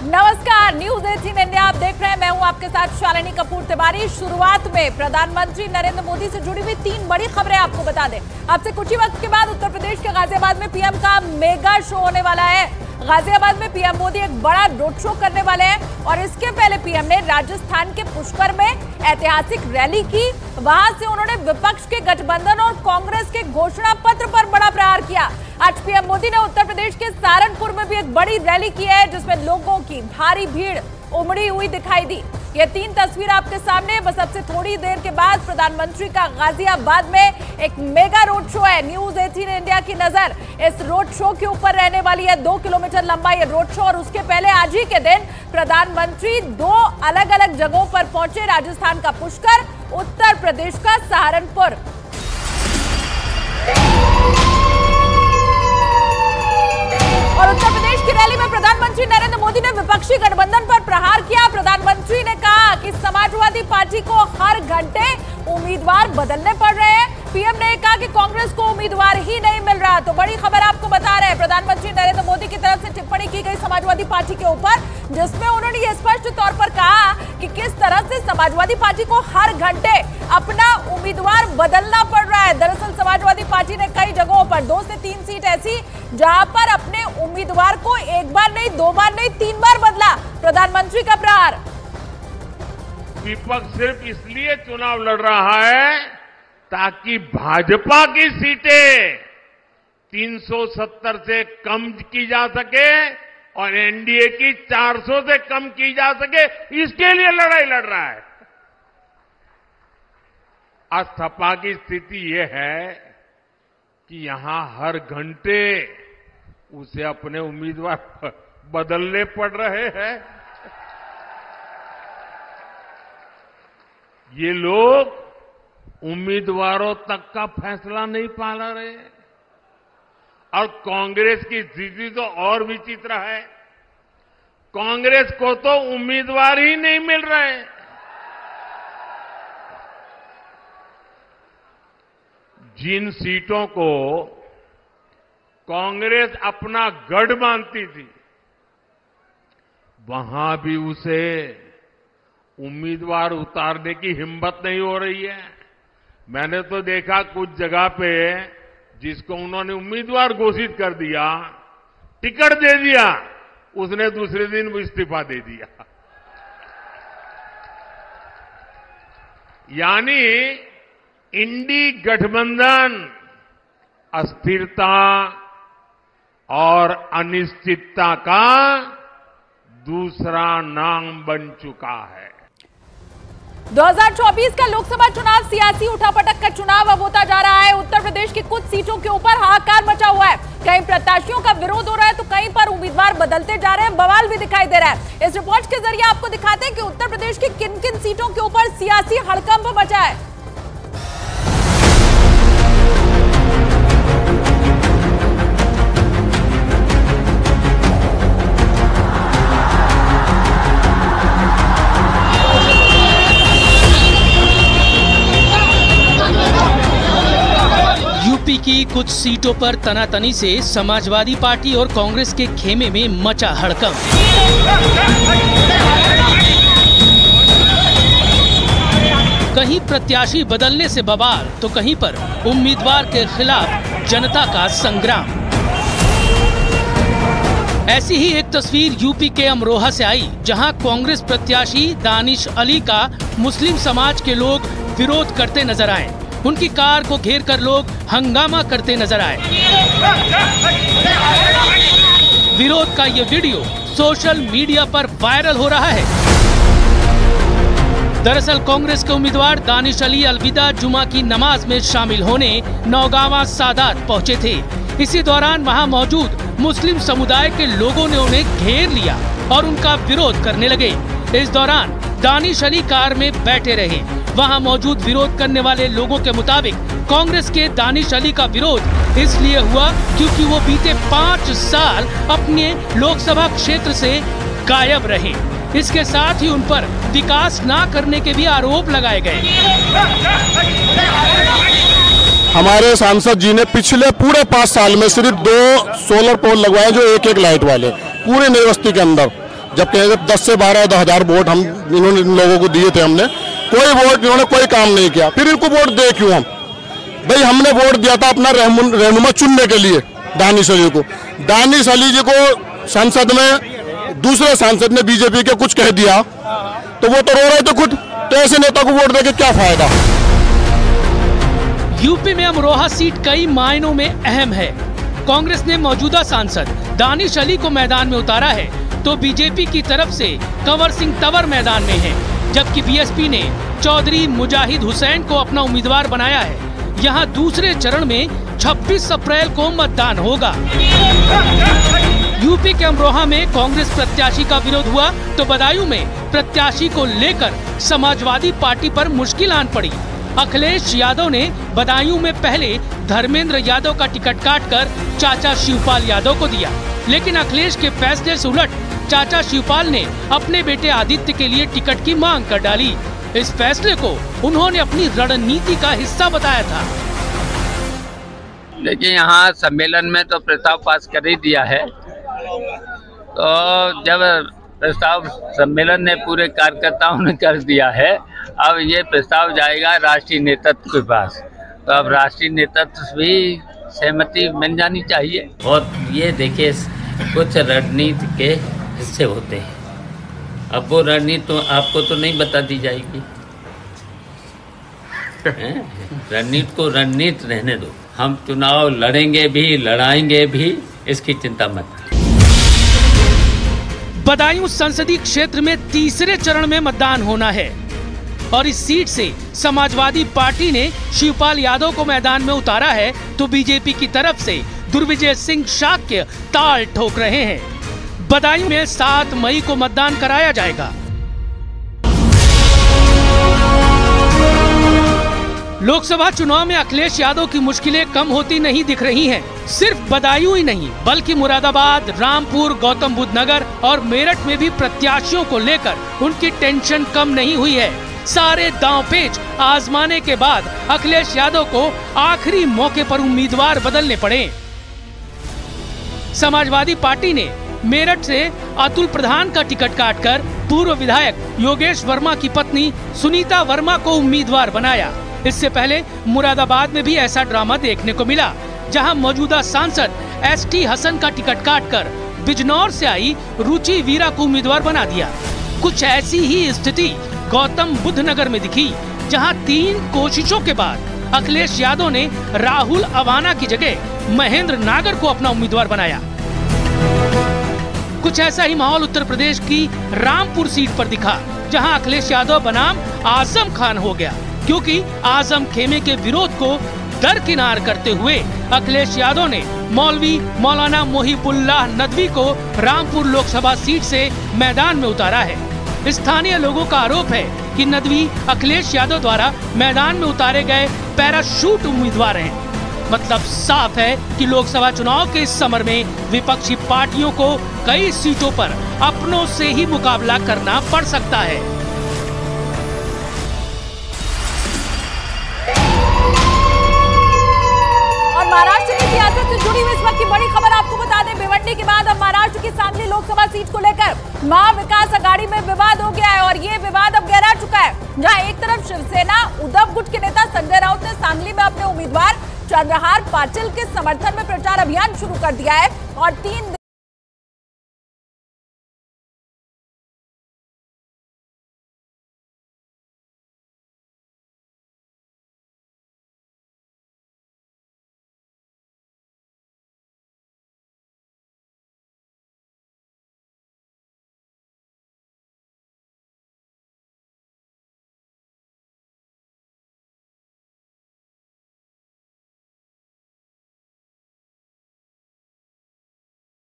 नमस्कार, news 18 India आप देख रहे हैं। मैं हूं आपके साथ शालिनी कपूर तिवारी। शुरुआत में प्रधानमंत्री नरेंद्र मोदी से जुड़ी हुई 3 बड़ी खबरें आपको बता दें। आपसे कुछ ही वक्त के बाद उत्तर प्रदेश के गाजियाबाद में पीएम का मेगा शो होने वाला है। गाजियाबाद में पीएम मोदी एक बड़ा रोड शो करने वाले हैं और इसके पहले पीएम ने राजस्थान के पुष्कर में ऐतिहासिक रैली की। वहां से उन्होंने विपक्ष के गठबंधन और कांग्रेस के घोषणा पत्र पर बड़ा प्रहार किया। आज पीएम मोदी ने उत्तर प्रदेश के सहारनपुर में भी एक बड़ी रैली की है, जिसमें लोगों की भारी भीड़ उमड़ी हुई दिखाई दी। ये 3 तस्वीर आपके सामने। बस अब से थोड़ी देर के बाद प्रधानमंत्री का गाजियाबाद में एक मेगा रोड शो है। न्यूज 18 इंडिया की नजर इस रोड शो के ऊपर रहने वाली है। 2 किलोमीटर लंबा ये रोड शो और उसके पहले आज ही के दिन प्रधानमंत्री 2 अलग अलग जगहों पर पहुंचे। राजस्थान का पुष्कर, उत्तर प्रदेश का सहारनपुर। और उत्तर प्रदेश की रैली में प्रधानमंत्री नरेंद्र मोदी ने विपक्षी गठबंधन पर प्रहार किया। प्रधानमंत्री ने कहा कि समाजवादी पार्टी को हर घंटे उम्मीदवार बदलने पड़ रहे हैं। पीएम ने कहा कि कांग्रेस को उम्मीदवार ही नहीं मिल रहा। तो बड़ी खबर आपको बता रहे हैं, प्रधानमंत्री नरेंद्र मोदी की तरफ से टिप्पणी की गई समाजवादी पार्टी के ऊपर, जिसमें उन्होंने ये स्पष्ट तौर पर कहा कि किस तरह से समाजवादी पार्टी को हर घंटे अपना उम्मीदवार बदलना पड़ रहा है। दरअसल समाजवादी पार्टी ने कई जगहों पर 2 से 3 सीट ऐसी जहां पर अपने उम्मीदवार को 1 बार नहीं, 2 बार नहीं, 3 बार बदला। प्रधानमंत्री का प्रहार। विपक्ष सिर्फ इसलिए चुनाव लड़ रहा है ताकि भाजपा की सीटें 370 से कम की जा सके और एनडीए की 400 से कम की जा सके, इसके लिए लड़ाई लड़ रहा है। आज सपा की स्थिति यह है कि यहां हर घंटे उसे अपने उम्मीदवार बदलने पड़ रहे हैं। ये लोग उम्मीदवारों तक का फैसला नहीं पा रहे। और कांग्रेस की स्थिति तो और विचित्र है। कांग्रेस को तो उम्मीदवार ही नहीं मिल रहे। जिन सीटों को कांग्रेस अपना गढ़ मानती थी, वहां भी उसे उम्मीदवार उतारने की हिम्मत नहीं हो रही है। मैंने तो देखा कुछ जगह पे जिसको उन्होंने उम्मीदवार घोषित कर दिया, टिकट दे दिया, उसने दूसरे दिन इस्तीफा दे दिया। यानी इंडी गठबंधन अस्थिरता और अनिश्चितता का दूसरा नाम बन चुका है। 2024 का लोकसभा चुनाव सियासी उठापटक का चुनाव अब होता जा रहा है। उत्तर प्रदेश की कुछ सीटों के ऊपर हाहाकार मचा हुआ है। कहीं प्रत्याशियों का विरोध हो रहा है तो कहीं पर उम्मीदवार बदलते जा रहे हैं। बवाल भी दिखाई दे रहा है। इस रिपोर्ट के जरिए आपको दिखाते हैं कि उत्तर प्रदेश की किन किन सीटों के ऊपर सियासी हड़कंप मचा है। यूपी की कुछ सीटों पर तनातनी से समाजवादी पार्टी और कांग्रेस के खेमे में मचा हड़कंप। कहीं प्रत्याशी बदलने से बवाल तो कहीं पर उम्मीदवार के खिलाफ जनता का संग्राम। ऐसी ही एक तस्वीर यूपी के अमरोहा से आई, जहां कांग्रेस प्रत्याशी दानिश अली का मुस्लिम समाज के लोग विरोध करते नजर आए। उनकी कार को घेर कर लोग हंगामा करते नजर आए। विरोध का ये वीडियो सोशल मीडिया पर वायरल हो रहा है। दरअसल कांग्रेस के उम्मीदवार दानिश अली अलविदा जुमा की नमाज में शामिल होने नौगावा सादात पहुंचे थे। इसी दौरान वहां मौजूद मुस्लिम समुदाय के लोगों ने उन्हें घेर लिया और उनका विरोध करने लगे। इस दौरान दानिश अली कार में बैठे रहे। वहां मौजूद विरोध करने वाले लोगों के मुताबिक कांग्रेस के दानिश अली का विरोध इसलिए हुआ क्योंकि वो बीते 5 साल अपने लोकसभा क्षेत्र से गायब रहे। इसके साथ ही उन पर विकास ना करने के भी आरोप लगाए गए। हमारे सांसद जी ने पिछले पूरे 5 साल में सिर्फ 2 सोलर पोल लगवाए, जो 1-1 लाइट वाले, पूरे नई बस्ती के अंदर। जब कहे 10 से 12 हज़ार वोट हम इन्होंने इन लोगों को दिए थे, हमने कोई वोट इन्होंने कोई काम नहीं किया, फिर इनको वोट दे क्यों हम? भाई हमने वोट दिया था अपना रहनुमा चुनने के लिए दानिश अली को। दानिश अली जी को संसद में दूसरे सांसद ने बीजेपी के कुछ कह दिया तो वो तो रो रहे थे खुद, तो ऐसे नेता को वोट देके क्या फायदा? यूपी में अमरोहा सीट कई मायनों में अहम है। कांग्रेस ने मौजूदा सांसद दानिश अली को मैदान में उतारा है तो बीजेपी की तरफ से कंवर सिंह तंवर मैदान में है, जबकि बीएसपी ने चौधरी मुजाहिद हुसैन को अपना उम्मीदवार बनाया है। यहाँ दूसरे चरण में 26 अप्रैल को मतदान होगा। यूपी के अमरोहा में कांग्रेस प्रत्याशी का विरोध हुआ तो बदायूं में प्रत्याशी को लेकर समाजवादी पार्टी पर मुश्किल आन पड़ी। अखिलेश यादव ने बदायूं में पहले धर्मेंद्र यादव का टिकट काटकर चाचा शिवपाल यादव को दिया, लेकिन अखिलेश के फैसले से उलट चाचा शिवपाल ने अपने बेटे आदित्य के लिए टिकट की मांग कर डाली। इस फैसले को उन्होंने अपनी रणनीति का हिस्सा बताया था। लेकिन यहाँ सम्मेलन में तो प्रस्ताव पास कर ही दिया है, तो जब प्रस्ताव सम्मेलन ने पूरे कार्यकर्ताओं ने कर दिया है, अब ये प्रस्ताव जाएगा राष्ट्रीय नेतृत्व के पास, तो अब राष्ट्रीय नेतृत्व भी सहमति मिल जानी चाहिए। और ये देखिए कुछ रणनीति के हिस्से होते हैं, अब वो रणनीति तो आपको तो नहीं बता दी जाएगी। रणनीति को रणनीति रहने दो, हम चुनाव लड़ेंगे भी लड़ाएंगे भी, इसकी चिंता मत। बदायूं संसदीय क्षेत्र में तीसरे चरण में मतदान होना है और इस सीट से समाजवादी पार्टी ने शिवपाल यादव को मैदान में उतारा है तो बीजेपी की तरफ से दुर्विजय सिंह शाक्य ताल ठोक रहे हैं। बदायूं में 7 मई को मतदान कराया जाएगा। लोकसभा चुनाव में अखिलेश यादव की मुश्किलें कम होती नहीं दिख रही हैं। सिर्फ बदायूं ही नहीं बल्कि मुरादाबाद, रामपुर, गौतम बुद्ध नगर और मेरठ में भी प्रत्याशियों को लेकर उनकी टेंशन कम नहीं हुई है। सारे दांवपेच आजमाने के बाद अखिलेश यादव को आखिरी मौके पर उम्मीदवार बदलने पड़े। समाजवादी पार्टी ने मेरठ से अतुल प्रधान का टिकट काटकर पूर्व विधायक योगेश वर्मा की पत्नी सुनीता वर्मा को उम्मीदवार बनाया। इससे पहले मुरादाबाद में भी ऐसा ड्रामा देखने को मिला, जहां मौजूदा सांसद एसटी हसन का टिकट काटकर बिजनौर से आई रुचि वीरा को उम्मीदवार बना दिया। कुछ ऐसी ही स्थिति गौतम बुद्ध नगर में दिखी, जहां 3 कोशिशों के बाद अखिलेश यादव ने राहुल अवाना की जगह महेंद्र नागर को अपना उम्मीदवार बनाया। कुछ ऐसा ही माहौल उत्तर प्रदेश की रामपुर सीट पर दिखा, जहां अखिलेश यादव बनाम आजम खान हो गया, क्योंकि आजम खेमे के विरोध को दरकिनार करते हुए अखिलेश यादव ने मौलवी मौलाना मोहिबुल्लाह नदवी को रामपुर लोकसभा सीट से मैदान में उतारा है। स्थानीय लोगों का आरोप है कि नदवी अखिलेश यादव द्वारा मैदान में उतारे गए पैराशूट उम्मीदवार हैं। मतलब साफ है कि लोकसभा चुनाव के इस समर में विपक्षी पार्टियों को कई सीटों पर अपनों से ही मुकाबला करना पड़ सकता है। महाराष्ट्र की सियासत से जुड़ी हुई इस वक्त की बड़ी खबर आपको बता दें, भिवंडी के बाद अब महाराष्ट्र की सांगली लोकसभा सीट को लेकर महाविकास आघाड़ी में विवाद हो गया है और ये विवाद अब गहरा चुका है, जहां एक तरफ शिवसेना उद्धव गुट के नेता संजय राउत ने सांगली में अपने उम्मीदवार चंद्रहार पाटिल के समर्थन में प्रचार अभियान शुरू कर दिया है और 3